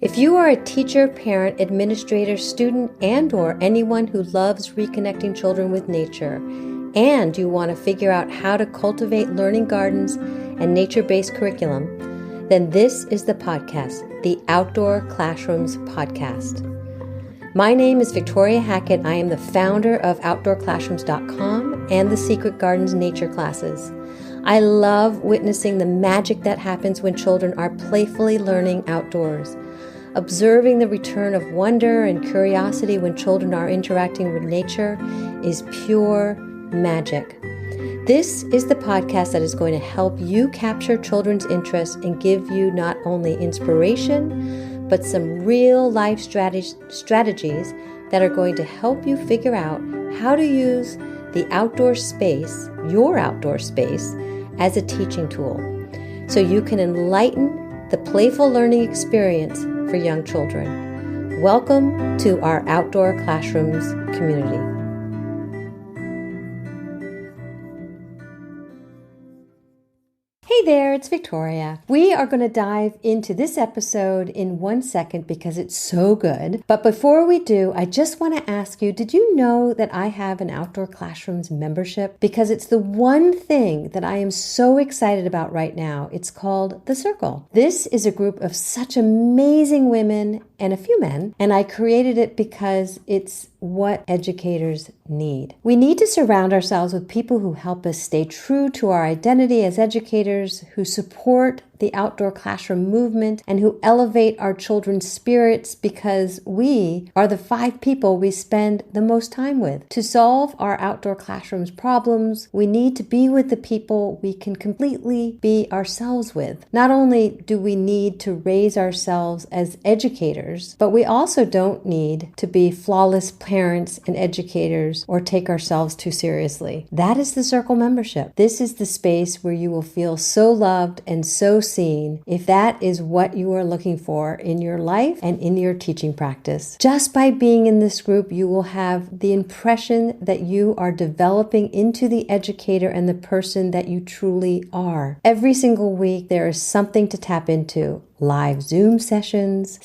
If you are a teacher, parent, administrator, student, and/or anyone who loves reconnecting children with nature, and you want to figure out how to cultivate learning gardens and nature-based curriculum, then this is the podcast, the Outdoor Classrooms podcast. My name is Victoria Hackett. I am the founder of Outdoor-Classrooms.com and the Secret Gardens Nature Classes. I love witnessing the magic that happens when children are playfully learning outdoors. Observing the return of wonder and curiosity when children are interacting with nature is pure magic. This is the podcast that is going to help you capture children's interest and give you not only inspiration, but some real life strategies that are going to help you figure out how to use the outdoor space, your outdoor space, as a teaching tool, so you can enlighten the playful learning experience for young children. Welcome to our Outdoor Classrooms community. Hey there, it's Victoria. We are going to dive into this episode in 1 second because it's so good. But before we do, I just want to ask you, did you know that I have an Outdoor Classrooms membership? Because it's the one thing that I am so excited about right now. It's called The Circle. This is a group of such amazing women and a few men, and I created it because it's what educators need. We need to surround ourselves with people who help us stay true to our identity as educators, who support the outdoor classroom movement, and who elevate our children's spirits, because we are the 5 people we spend the most time with. To solve our outdoor classrooms problems, we need to be with the people we can completely be ourselves with. Not only do we need to raise ourselves as educators, but we also don't need to be flawless parents and educators or take ourselves too seriously. That is the Circle membership. This is the space where you will feel so loved and so seen, if that is what you are looking for in your life and in your teaching practice. Just by being in this group, you will have the impression that you are developing into the educator and the person that you truly are. Every single week, there is something to tap into. Live Zoom sessions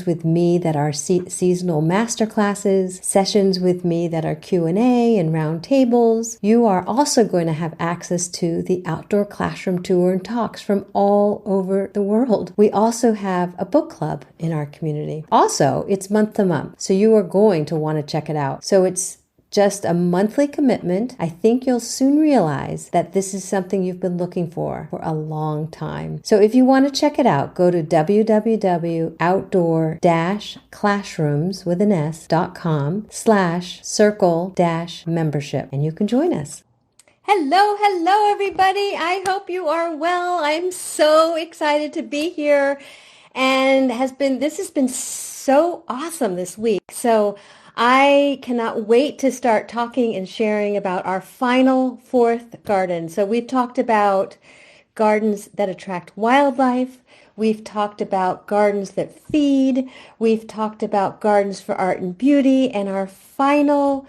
with me that are seasonal masterclasses, sessions with me that are Q&A and round tables. You are also going to have access to the Outdoor Classroom Tour and Talks from all over the world. We also have a book club in our community. Also, it's month to month, so you are going to want to check it out. So it's just a monthly commitment. I think you'll soon realize that this is something you've been looking for a long time. So if you want to check it out, go to www.outdoor-classrooms.com/circle-membership and you can join us. Hello, everybody. I hope you are well. I'm so excited to be here, and this has been so awesome this week. So I cannot wait to start talking and sharing about our final 4th garden. So we've talked about gardens that attract wildlife. We've talked about gardens that feed. We've talked about gardens for art and beauty. And our final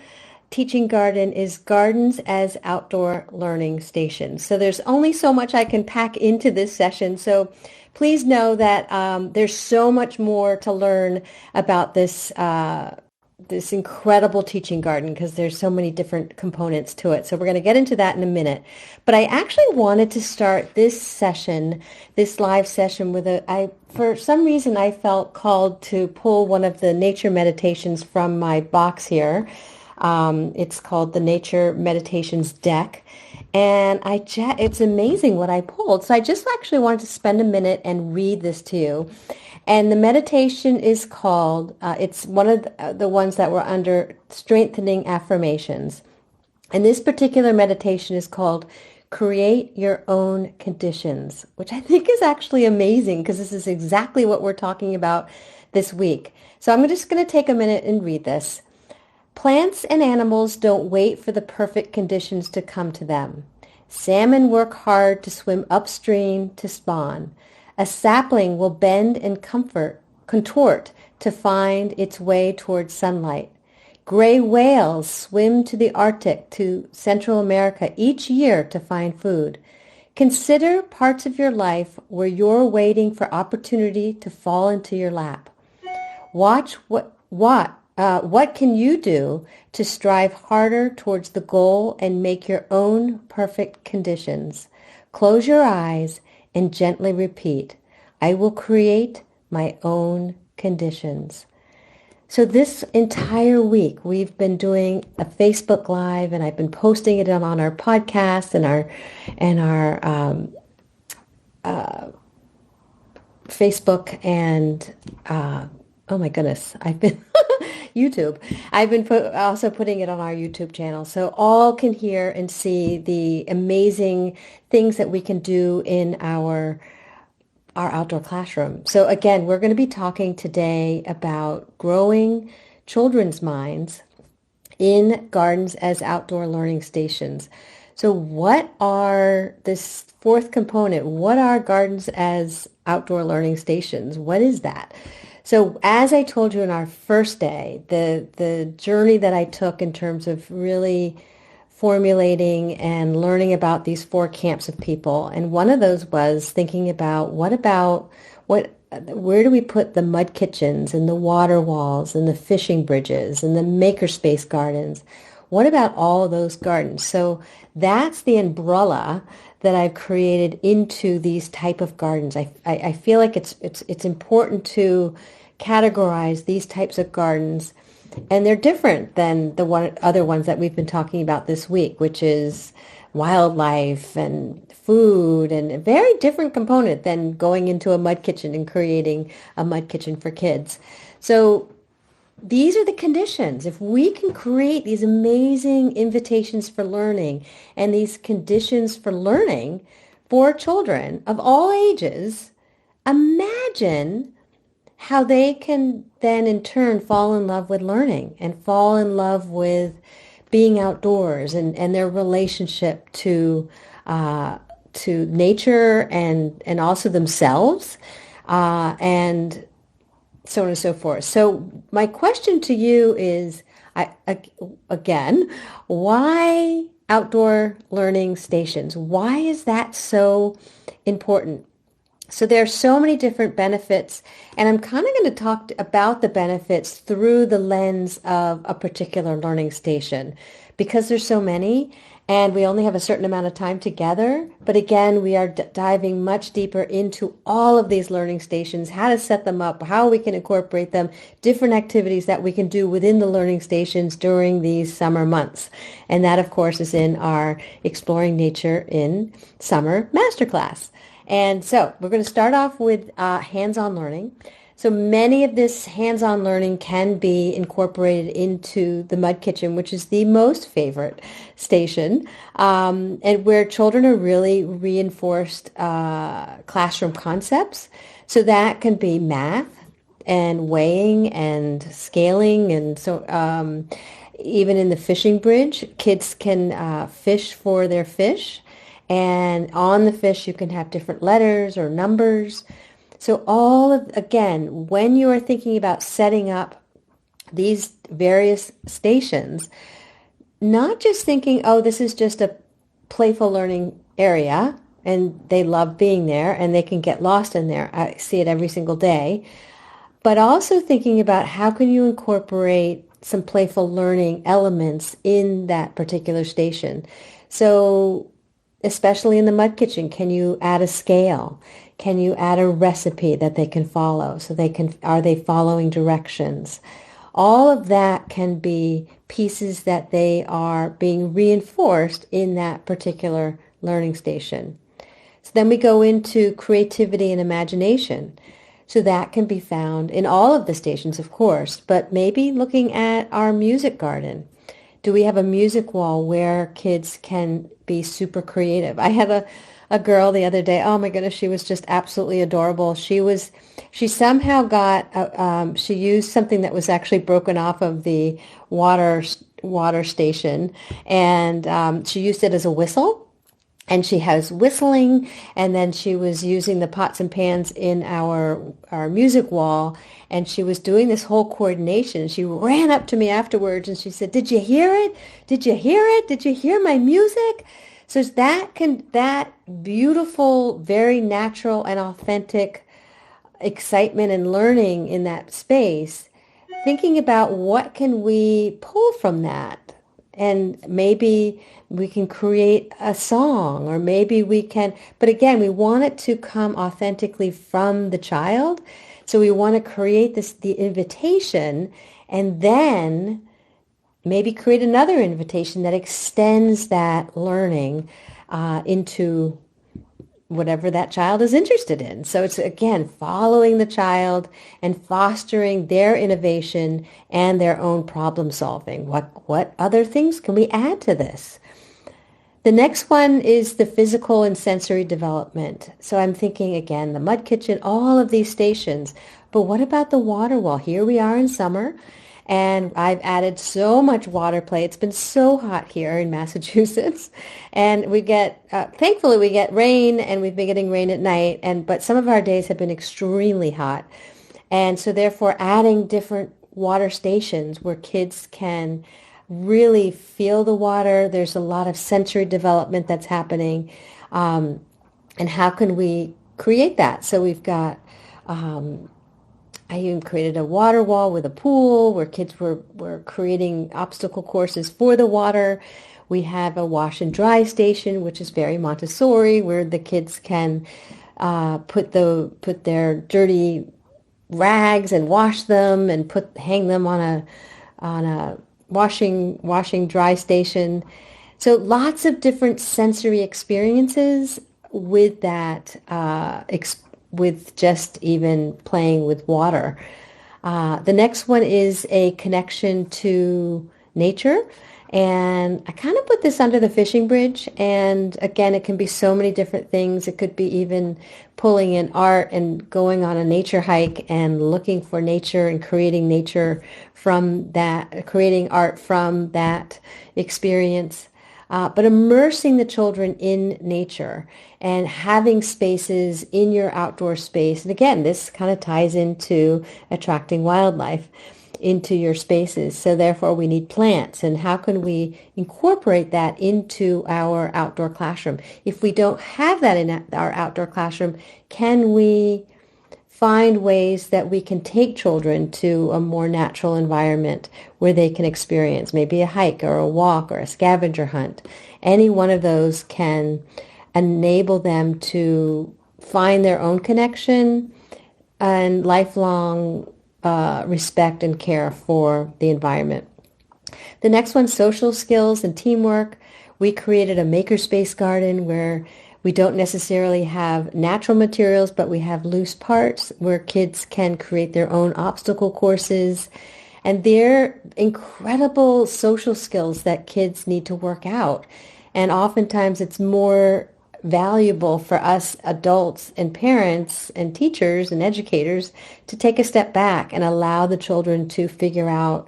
teaching garden is gardens as outdoor learning stations. So there's only so much I can pack into this session. So please know that there's so much more to learn about this incredible teaching garden, because there's so many different components to it. So we're going to get into that in a minute. But I actually wanted to start this session, this live session, for some reason I felt called to pull one of the nature meditations from my box here. It's called the Nature Meditations Deck. And it's amazing what I pulled. So I just actually wanted to spend a minute and read this to you. And the meditation is called, it's one of the ones that were under strengthening affirmations. And this particular meditation is called Create Your Own Conditions, which I think is actually amazing, because this is exactly what we're talking about this week. So I'm just going to take a minute and read this. Plants and animals don't wait for the perfect conditions to come to them. Salmon work hard to swim upstream to spawn. A sapling will bend and contort to find its way towards sunlight. Gray whales swim to the Arctic, to Central America each year to find food. Consider parts of your life where you're waiting for opportunity to fall into your lap. Watch what can you do to strive harder towards the goal and make your own perfect conditions? Close your eyes and gently repeat, I will create my own conditions. So this entire week, we've been doing a Facebook Live, and I've been posting it on our podcast and our Facebook and oh my goodness, I've been YouTube. I've been also putting it on our YouTube channel, so all can hear and see the amazing things that we can do in our outdoor classroom. So again, we're going to be talking today about growing children's minds in gardens as outdoor learning stations. So what are this fourth component? What are gardens as outdoor learning stations? What is that? So as I told you in our first day, the journey that I took in terms of really formulating and learning about these four camps of people. And one of those was thinking about where do we put the mud kitchens and the water walls and the fishing bridges and the makerspace gardens? What about all those gardens? So that's the umbrella that I've created into these type of gardens. I feel like it's important to categorize these types of gardens. And they're different than the other ones that we've been talking about this week, which is wildlife and food, and a very different component than going into a mud kitchen and creating a mud kitchen for kids. So these are the conditions. If we can create these amazing invitations for learning and these conditions for learning for children of all ages, imagine how they can then in turn fall in love with learning and fall in love with being outdoors and their relationship to nature and also themselves and so on and so forth. So my question to you is, again, why outdoor learning stations? Why is that so important? So there are so many different benefits, and I'm kind of going to talk about the benefits through the lens of a particular learning station because there's so many, and we only have a certain amount of time together. But again, we are diving much deeper into all of these learning stations, how to set them up, how we can incorporate them, different activities that we can do within the learning stations during these summer months. And that, of course, is in our Exploring Nature in Summer Masterclass. And so we're going to start off with hands-on learning. So many of this hands-on learning can be incorporated into the mud kitchen, which is the most favorite station, and where children are really reinforced classroom concepts. So that can be math and weighing and scaling. And so even in the fishing bridge, kids can fish for their fish. And on the fish, you can have different letters or numbers. So again, when you are thinking about setting up these various stations, not just thinking, oh, this is just a playful learning area and they love being there and they can get lost in there. I see it every single day. But also thinking about how can you incorporate some playful learning elements in that particular station. So especially in the mud kitchen, can you add a scale? Can you add a recipe that they can follow? So are they following directions? All of that can be pieces that they are being reinforced in that particular learning station. So then we go into creativity and imagination. So that can be found in all of the stations, of course, but maybe looking at our music garden. Do we have a music wall where kids can be super creative? I had a girl the other day. Oh my goodness, she was just absolutely adorable. She somehow got, she used something that was actually broken off of the water station, and she used it as a whistle. And she has whistling, and then she was using the pots and pans in our music wall, and she was doing this whole coordination. She ran up to me afterwards, and she said, "Did you hear it? Did you hear it? Did you hear my music?" So that beautiful, very natural and authentic excitement and learning in that space, thinking about what can we pull from that. And maybe we can create a song, or maybe we can, but again, we want it to come authentically from the child. So we want to create the invitation, and then maybe create another invitation that extends that learning into whatever that child is interested in. So it's, again, following the child and fostering their innovation and their own problem solving. What other things can we add to this? The next one is the physical and sensory development. So I'm thinking, again, the mud kitchen, all of these stations. But what about the water wall? Here we are in summer, and I've added so much water play. It's been so hot here in Massachusetts, and we get, thankfully, we get rain, and we've been getting rain at night. But some of our days have been extremely hot, and so therefore adding different water stations where kids can really feel the water. There's a lot of sensory development that's happening, and how can we create that? So we've got. I even created a water wall with a pool where kids were creating obstacle courses for the water. We have a wash and dry station, which is very Montessori, where the kids can put their dirty rags and wash them and hang them on a washing dry station. So lots of different sensory experiences with that with just even playing with water. The next one is a connection to nature. And I kind of put this under the fishing bridge. And again, it can be so many different things. It could be even pulling in art and going on a nature hike and looking for nature and creating nature from that, creating art from that experience. But immersing the children in nature and having spaces in your outdoor space. And again, this kind of ties into attracting wildlife into your spaces. So therefore we need plants. And how can we incorporate that into our outdoor classroom? If we don't have that in our outdoor classroom, can we find ways that we can take children to a more natural environment where they can experience maybe a hike or a walk or a scavenger hunt? Any one of those can enable them to find their own connection and lifelong respect and care for the environment. The next one, social skills and teamwork. We created a makerspace garden where we don't necessarily have natural materials, but we have loose parts where kids can create their own obstacle courses. And they're incredible social skills that kids need to work out. And oftentimes it's more valuable for us adults and parents and teachers and educators to take a step back and allow the children to figure out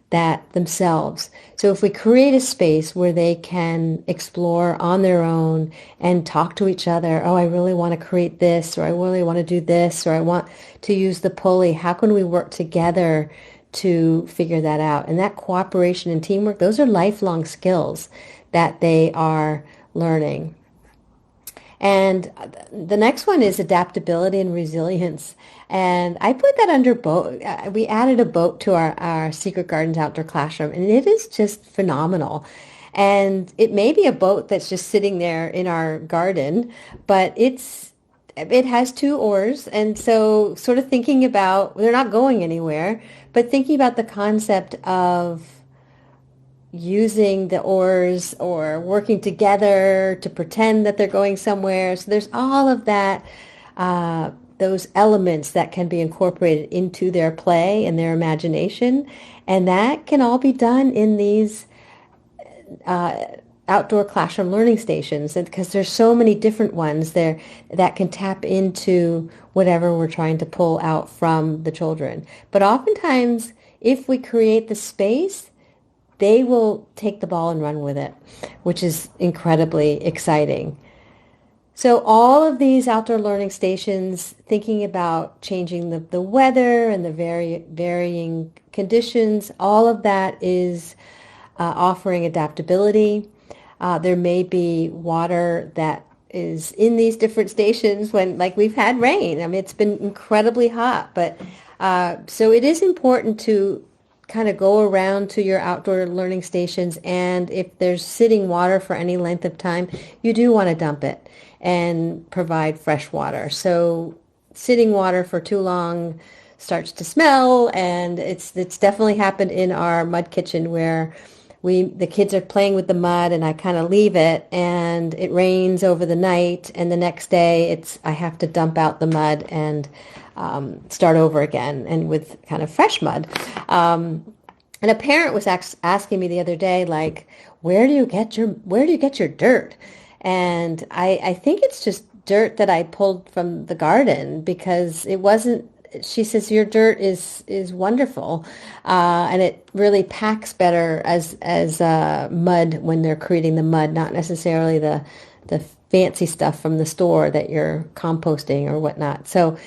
that themselves. So if we create a space where they can explore on their own and talk to each other, oh, I really want to create this, or I really want to do this, or I want to use the pulley, how can we work together to figure that out? And that cooperation and teamwork, those are lifelong skills that they are learning. And the next one is adaptability and resilience. And I put that under boat. We added a boat to our Secret Gardens outdoor classroom, and it is just phenomenal. And it may be a boat that's just sitting there in our garden, but it has two oars. And so sort of thinking about, they're not going anywhere, but thinking about the concept of using the oars or working together to pretend that they're going somewhere. So there's all of that, those elements that can be incorporated into their play and their imagination. And that can all be done in these outdoor classroom learning stations, because there's so many different ones there that can tap into whatever we're trying to pull out from the children. But oftentimes, if we create the space, they will take the ball and run with it, which is incredibly exciting. So all of these outdoor learning stations, thinking about changing the weather and the varying conditions, all of that is offering adaptability. There may be water that is in these different stations when, like, we've had rain. I mean, it's been incredibly hot, but so it is important to kind of go around to your outdoor learning stations, and if there's sitting water for any length of time, you do want to dump it and provide fresh water. So sitting water for too long starts to smell, and it's definitely happened in our mud kitchen where the kids are playing with the mud, and I kind of leave it, and it rains over the night, and the next day I have to dump out the mud and start over again, and with kind of fresh mud. And a parent was asking me the other day, like, where do you get your dirt? And I think it's just dirt that I pulled from the garden, because it wasn't. She says your dirt is wonderful, and it really packs better as mud when they're creating the mud, not necessarily the fancy stuff from the store that you're composting or whatnot. So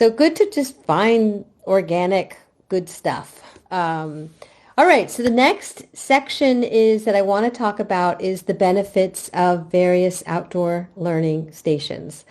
good to just find organic, good stuff. All right, so the next section that I want to talk about is the benefits of various outdoor learning stations.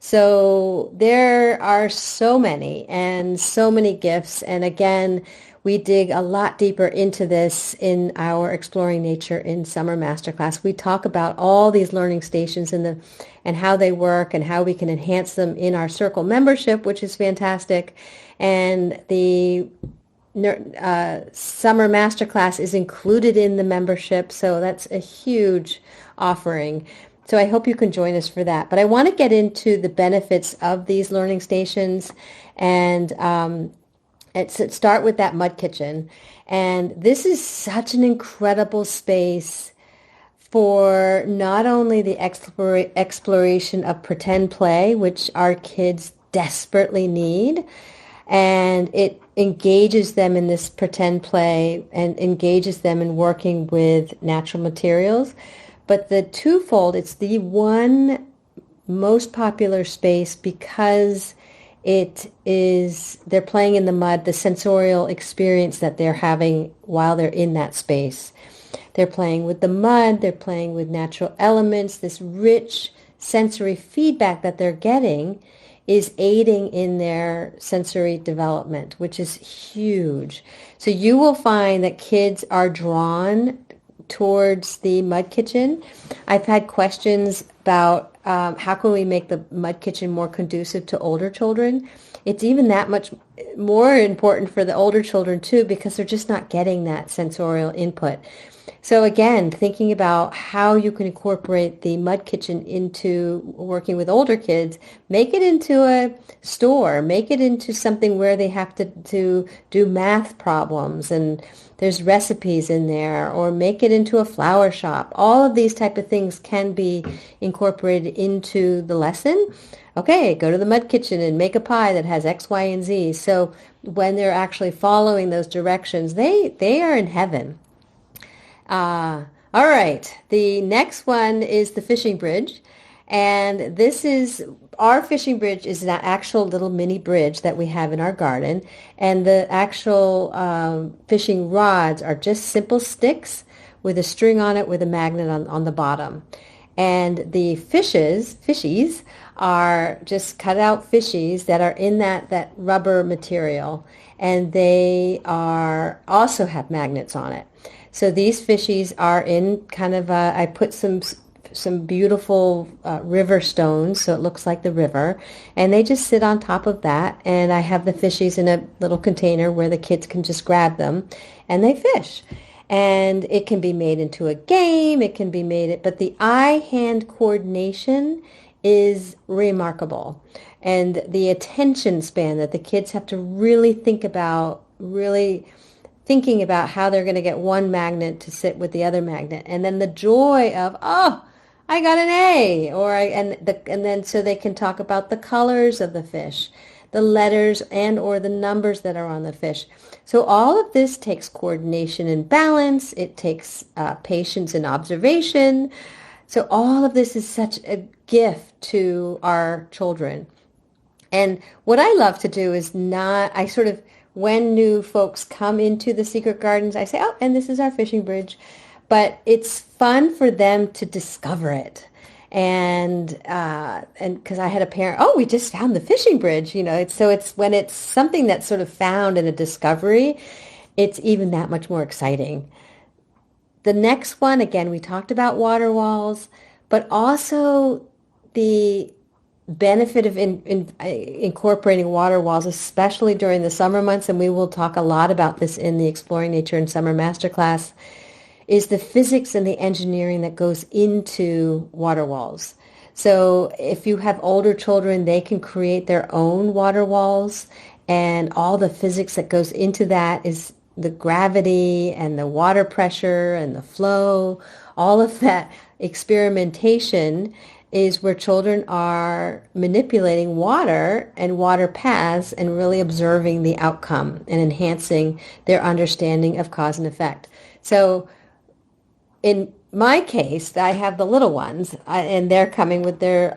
So there are so many and so many gifts. And again, we dig a lot deeper into this in our Exploring Nature in Summer Masterclass. We talk about all these learning stations and how they work and how we can enhance them in our Circle membership, which is fantastic. And the Summer Masterclass is included in the membership, so that's a huge offering. So I hope you can join us for that. But I want to get into the benefits of these learning stations, and start with that mud kitchen. And this is such an incredible space for not only the exploration of pretend play, which our kids desperately need, and it engages them in this pretend play and engages them in working with natural materials. But the twofold, it's the one most popular space because they're playing in the mud, the sensorial experience that they're having while they're in that space. They're playing with the mud, they're playing with natural elements. This rich sensory feedback that they're getting is aiding in their sensory development, which is huge. So you will find that kids are drawn towards the mud kitchen. I've had questions about how can we make the mud kitchen more conducive to older children. It's even that much more important for the older children too, because they're just not getting that sensorial input. So again, thinking about how you can incorporate the mud kitchen into working with older kids, make it into a store, make it into something where they have to do math problems and there's recipes in there, or make it into a flower shop. All of these type of things can be incorporated into the lesson. Okay, go to the mud kitchen and make a pie that has X, Y, and Z. So when they're actually following those directions, they are in heaven. All right, the next one is the fishing bridge. And our fishing bridge is an actual little mini bridge that we have in our garden. And the actual fishing rods are just simple sticks with a string on it with a magnet on the bottom. And the fishies are just cut out fishies that are in that rubber material. And they also have magnets on it. So these fishies are in kind of I put some beautiful river stones, so it looks like the river, and they just sit on top of that, and I have the fishies in a little container where the kids can just grab them, and they fish. And it can be made into a game, but the eye-hand coordination is remarkable. And the attention span that the kids have to really think about, thinking about how they're going to get one magnet to sit with the other magnet, and then the joy of, oh, I got an A, and then so they can talk about the colors of the fish, the letters or the numbers that are on the fish. So all of this takes coordination and balance. It takes patience and observation. So all of this is such a gift to our children. And what I love to do is when new folks come into the secret gardens, I say, oh, and this is our fishing bridge. But it's fun for them to discover it. And because I had a parent, oh, we just found the fishing bridge, it's when it's something that's sort of found in a discovery, it's even that much more exciting. The next one, again, we talked about water walls, but also the benefit of incorporating water walls, especially during the summer months, and we will talk a lot about this in the Exploring Nature in Summer Masterclass, is the physics and the engineering that goes into water walls. So if you have older children, they can create their own water walls, and all the physics that goes into that is the gravity and the water pressure and the flow. All of that experimentation is where children are manipulating water and water paths and really observing the outcome and enhancing their understanding of cause and effect. So in my case, I have the little ones, and they're coming with their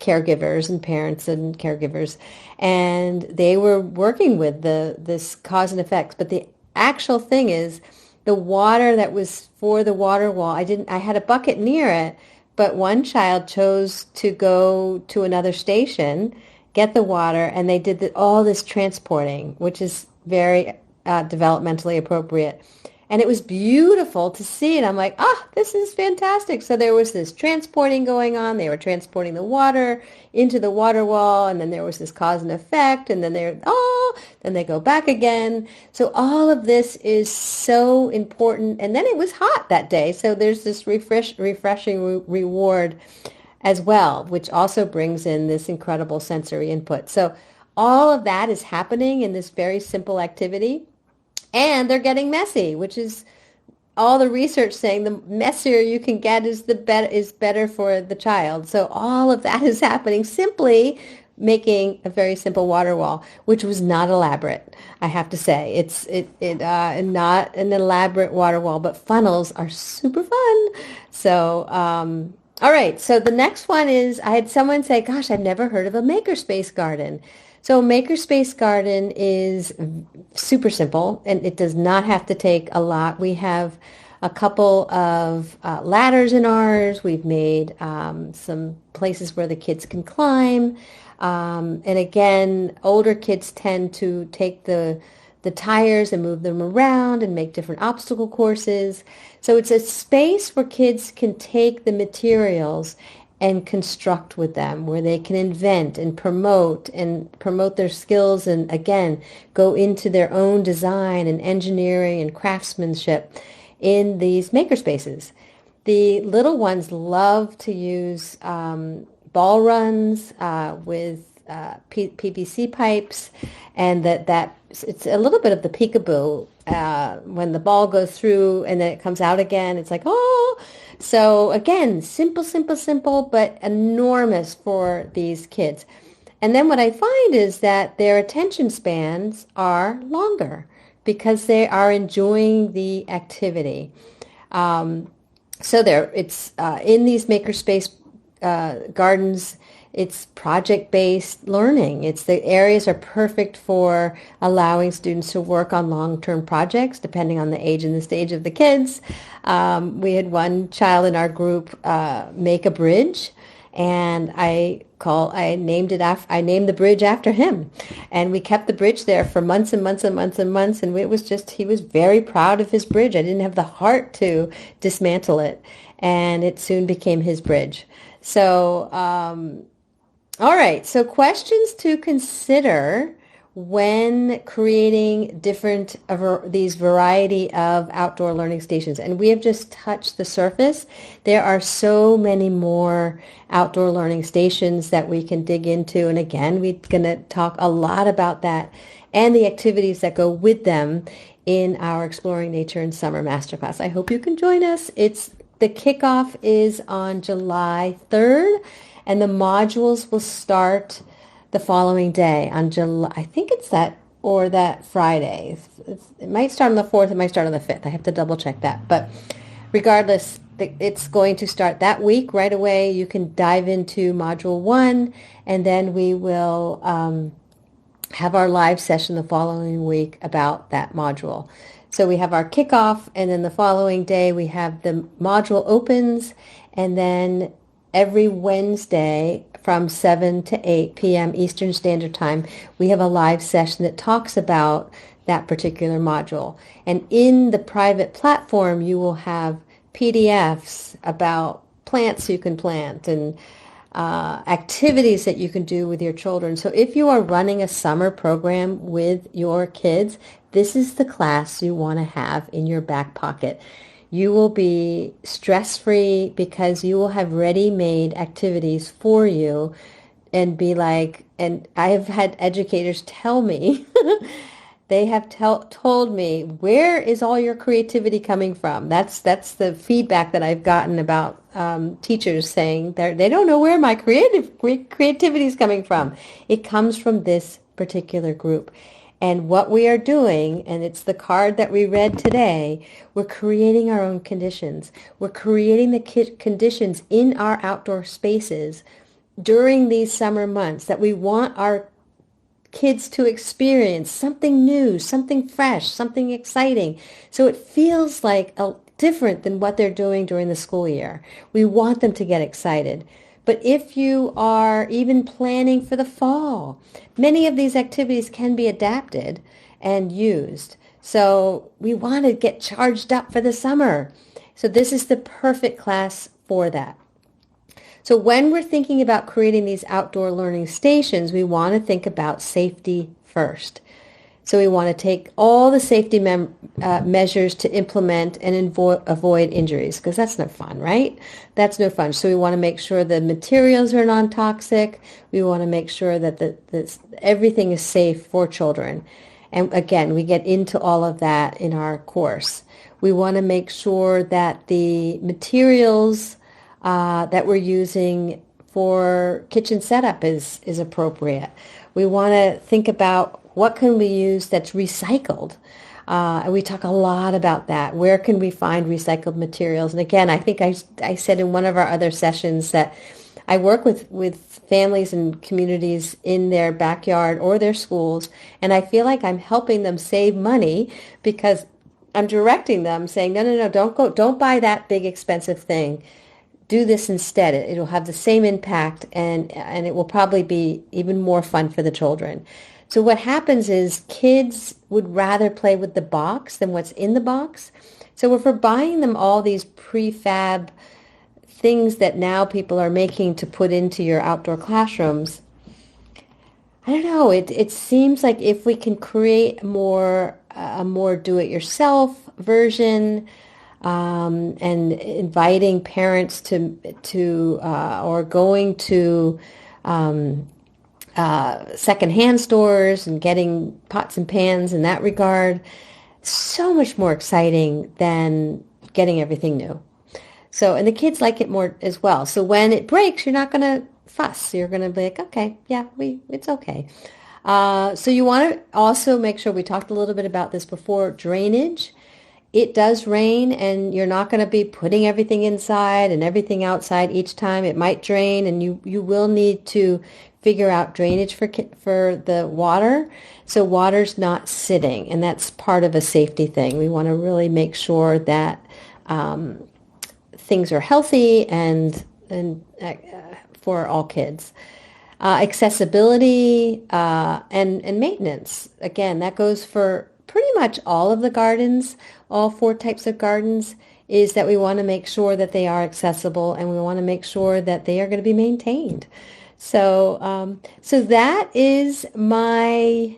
caregivers and parents and caregivers, and they were working with this cause and effects. But the actual thing is, the water that was for the water wall, I had a bucket near it, but one child chose to go to another station, get the water, and they did all this transporting, which is very developmentally appropriate. And it was beautiful to see. And I'm like, this is fantastic. So there was this transporting going on. They were transporting the water into the water wall. And then there was this cause and effect. And then then they go back again. So all of this is so important. And then it was hot that day. So there's this refreshing reward as well, which also brings in this incredible sensory input. So all of that is happening in this very simple activity. And they're getting messy, which is all the research saying the messier you can get is better for the child. So all of that is happening simply making a very simple water wall, which was not elaborate. I have to say, it's not an elaborate water wall, but funnels are super fun. So all right. So the next one is, I had someone say, "Gosh, I've never heard of a makerspace garden." So Makerspace Garden is super simple, and it does not have to take a lot. We have a couple of ladders in ours. We've made some places where the kids can climb. And again, older kids tend to take the tires and move them around and make different obstacle courses. So it's a space where kids can take the materials and construct with them, where they can invent and promote their skills, and again go into their own design and engineering and craftsmanship in these makerspaces. The little ones love to use ball runs with PVC pipes, and that it's a little bit of the peekaboo when the ball goes through and then it comes out again. It's like, oh. So again, simple, but enormous for these kids. And then what I find is that their attention spans are longer because they are enjoying the activity. So it's in these makerspace gardens. It's project-based learning. The areas are perfect for allowing students to work on long-term projects, depending on the age and the stage of the kids. We had one child in our group make a bridge, and I named the bridge after him, and we kept the bridge there for months and months and months and months. And he was very proud of his bridge. I didn't have the heart to dismantle it, and it soon became his bridge. So, all right, so questions to consider when creating these variety of outdoor learning stations. And we have just touched the surface. There are so many more outdoor learning stations that we can dig into. And again, we're going to talk a lot about that and the activities that go with them in our Exploring Nature in Summer Masterclass. I hope you can join us. The kickoff is on July 3rd. And the modules will start the following day on July. I think it's that Friday. It might start on the 4th. It might start on the 5th. I have to double check that. But regardless, it's going to start that week right away. You can dive into Module 1, and then we will have our live session the following week about that module. So we have our kickoff, and then the following day we have the module opens, and then every Wednesday from 7 to 8 p.m. Eastern Standard Time, we have a live session that talks about that particular module. And in the private platform, you will have PDFs about plants you can plant and activities that you can do with your children. So if you are running a summer program with your kids, this is the class you want to have in your back pocket. You will be stress-free because you will have ready-made activities for you and be like, and I have had educators tell me, they have told me, where is all your creativity coming from? That's the feedback that I've gotten about teachers saying they don't know where my creativity is coming from. It comes from this particular group. And what we are doing, and it's the card that we read today, we're creating our own conditions. We're creating the conditions in our outdoor spaces during these summer months that we want our kids to experience something new, something fresh, something exciting. So it feels like different than what they're doing during the school year. We want them to get excited. But if you are even planning for the fall, many of these activities can be adapted and used. So we want to get charged up for the summer. So this is the perfect class for that. So when we're thinking about creating these outdoor learning stations, we want to think about safety first. So we want to take all the safety measures to implement and avoid injuries, because that's no fun, right? That's no fun. So we want to make sure the materials are non-toxic. We want to make sure that everything is safe for children. And again, we get into all of that in our course. We want to make sure that the materials that we're using for kitchen setup is appropriate. We want to think about what can we use that's recycled. And we talk a lot about that. Where can we find recycled materials? And again, I think I said in one of our other sessions that I work with families and communities in their backyard or their schools, and I feel like I'm helping them save money because I'm directing them, saying, no, don't buy that big expensive thing. Do this instead. It'll have the same impact, and it will probably be even more fun for the children. So what happens is kids would rather play with the box than what's in the box. So if we're buying them all these prefab things that now people are making to put into your outdoor classrooms, I don't know, it seems like if we can create a more do-it-yourself version, and inviting parents to or going to secondhand stores and getting pots and pans in that regard, so much more exciting than getting everything new. So, and the kids like it more as well. So when it breaks, you're not going to fuss. You're going to be like, okay, yeah, it's okay. So you want to also make sure, we talked a little bit about this before, drainage. It does rain, and you're not going to be putting everything inside and everything outside each time. It might drain, and you will need to figure out drainage for the water. So water's not sitting, and that's part of a safety thing. We want to really make sure that things are healthy and for all kids. Accessibility and maintenance. Again, that goes for pretty much all of the gardens, all 4 types of gardens, is that we want to make sure that they are accessible, and we want to make sure that they are going to be maintained. So, so that is my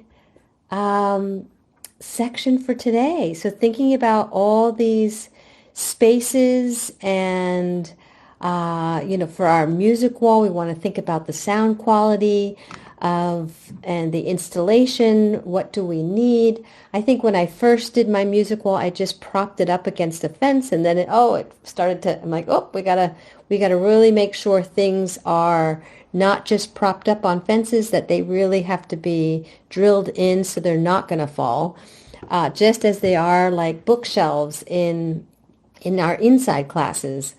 section for today. So thinking about all these spaces and, for our music wall, we want to think about the sound quality and the installation. What do we need? I think when I first did my music wall, I just propped it up against a fence, and then it started to, I'm like, we gotta really make sure things are not just propped up on fences, that they really have to be drilled in so they're not going to fall, just as they are like bookshelves in our inside classes.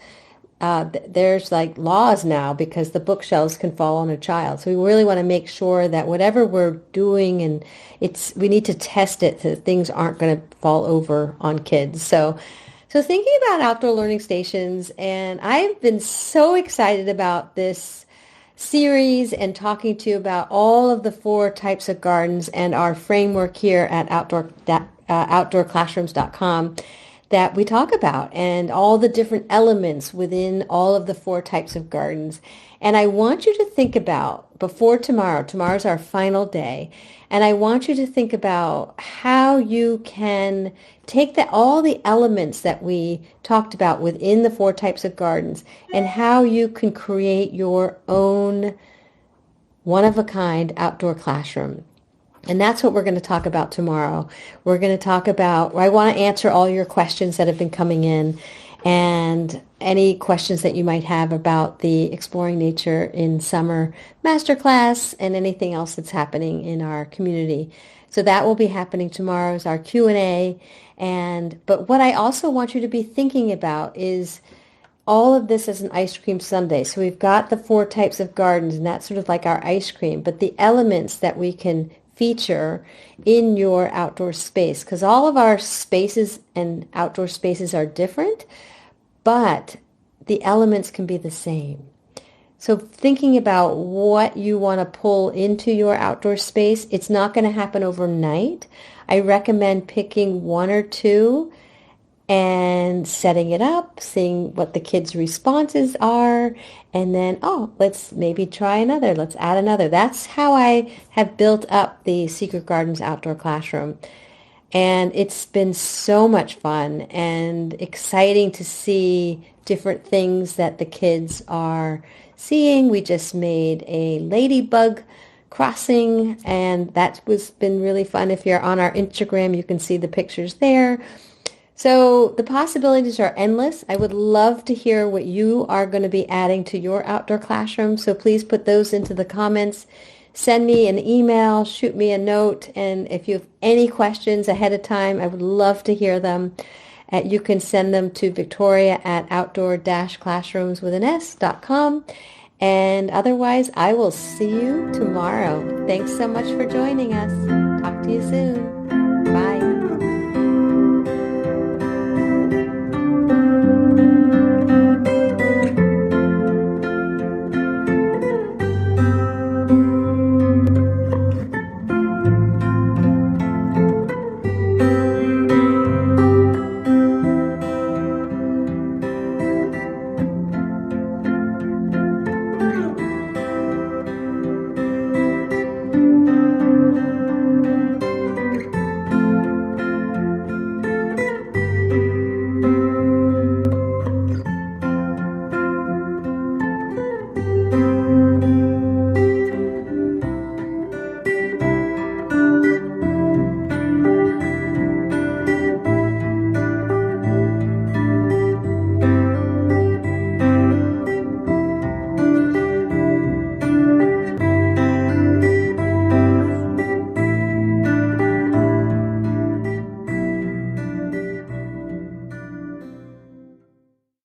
There's like laws now because the bookshelves can fall on a child. So we really want to make sure that whatever we're doing, and we need to test it so that things aren't going to fall over on kids. So So thinking about outdoor learning stations, and I've been so excited about this series and talking to you about all of the 4 types of gardens and our framework here at Outdoor-Classrooms.com that we talk about and all the different elements within all of the 4 types of gardens. And I want you to think about before tomorrow's our final day, and I want you to think about how you can take all the elements that we talked about within the 4 types of gardens and how you can create your own one-of-a-kind outdoor classroom. And that's what we're going to talk about tomorrow. We're going to talk about, I want to answer all your questions that have been coming in and any questions that you might have about the Exploring Nature in Summer Masterclass and anything else that's happening in our community. So that will be happening tomorrow is our Q&A. But what I also want you to be thinking about is all of this as an ice cream sundae. So we've got the 4 types of gardens, and that's sort of like our ice cream, but the elements that we can feature in your outdoor space, because all of our spaces and outdoor spaces are different, but the elements can be the same. So thinking about what you want to pull into your outdoor space, it's not going to happen overnight. I recommend picking 1 or 2 and setting it up, seeing what the kids' responses are, and then, let's maybe try another. Let's add another. That's how I have built up the Secret Gardens Outdoor Classroom. And it's been so much fun and exciting to see different things that the kids are seeing. We just made a ladybug crossing, and that was been really fun. If you're on our Instagram, you can see the pictures there. So the possibilities are endless. I would love to hear what you are going to be adding to your outdoor classroom. So please put those into the comments. Send me an email, shoot me a note, and if you have any questions ahead of time, I would love to hear them. You can send them to Victoria at outdoor-classrooms.com. And otherwise, I will see you tomorrow. Thanks so much for joining us. Talk to you soon.